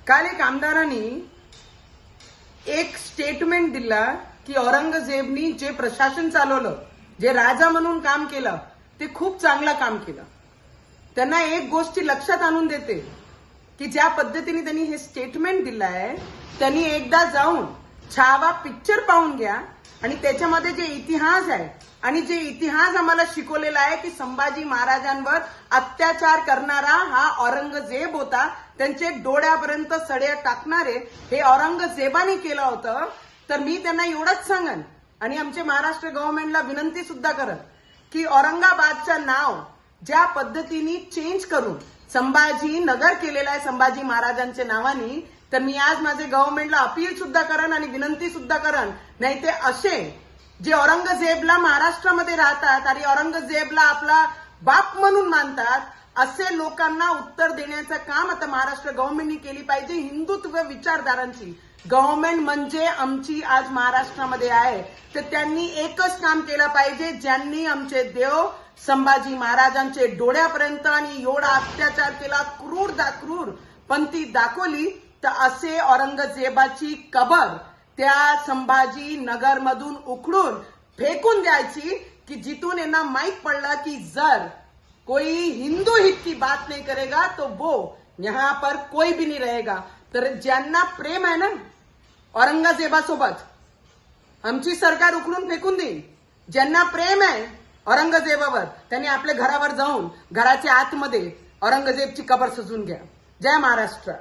काल एक आमदारांनी एक स्टेटमेंट दिला की औरंगजेबनी जे प्रशासन चालवलं, जे राजा म्हणून काम केलं, ते खूप चांगलं काम केलं. त्यांना एक गोष्टी लक्षात आणून देते की ज्या पद्धतीने त्यांनी हे स्टेटमेंट दिलंय, त्यांनी एकदा जाऊन छावा पिक्चर पाहून घ्या आणि त्याच्यामध्ये जे इतिहास आहे आणि जे इतिहास आम्हाला शिकवलेला आहे की संभाजी महाराजांवर अत्याचार करणारा हा औरंगजेब होता, त्यांचे डोळ्यापर्यंत सड्या टाकणारे हे औरंगजेबाने केलं होतं. तर मी त्यांना एवढंच सांगन आणि आमचे महाराष्ट्र गव्हर्नमेंटला विनंती सुद्धा करत की औरंगाबादचं नाव ज्या पद्धतीने चेंज करून संभाजी नगर केलेलं आहे संभाजी महाराजांच्या नावाने, तर मी आज माझे गव्हर्नमेंटला अपील सुद्धा करन आणि विनंती सुद्धा करन, नाही ते असे जे औरंगजेबला महाराष्ट्रामध्ये राहतात आणि औरंगजेबला आपला बाप म्हणून मानतात, असे लोकांना उत्तर देण्याचं काम आता महाराष्ट्र गव्हर्नमेंटनी केली पाहिजे. हिंदुत्व विचारधारांची गव्हर्नमेंट म्हणजे आमची आज महाराष्ट्रामध्ये आहे, तर त्यांनी एकच काम केलं पाहिजे, ज्यांनी आमचे देव संभाजी महाराजांचे डोळ्यापर्यंत आणि एवढा अत्याचार केला, क्रूर पंथी दाखवली, तर असे औरंगजेबाची कबर त्या संभाजी नगर मधून उखडून फेकून द्यायची की जिथून यांना माहित पडलं की जर कोई हिंदू हित की बात नहीं करेगा तो वो यहाँ पर कोई भी नहीं रहेगा. तर ज्यांना प्रेम आहे ना औरंगजेबासोबत, आमची सरकार उखडून फेकून देईल. ज्यांना प्रेम आहे औरंगजेबावर, त्यांनी आपल्या घरावर जाऊन घराच्या आतमध्ये औरंगजेबची कबर सजून घ्या. जय महाराष्ट्र.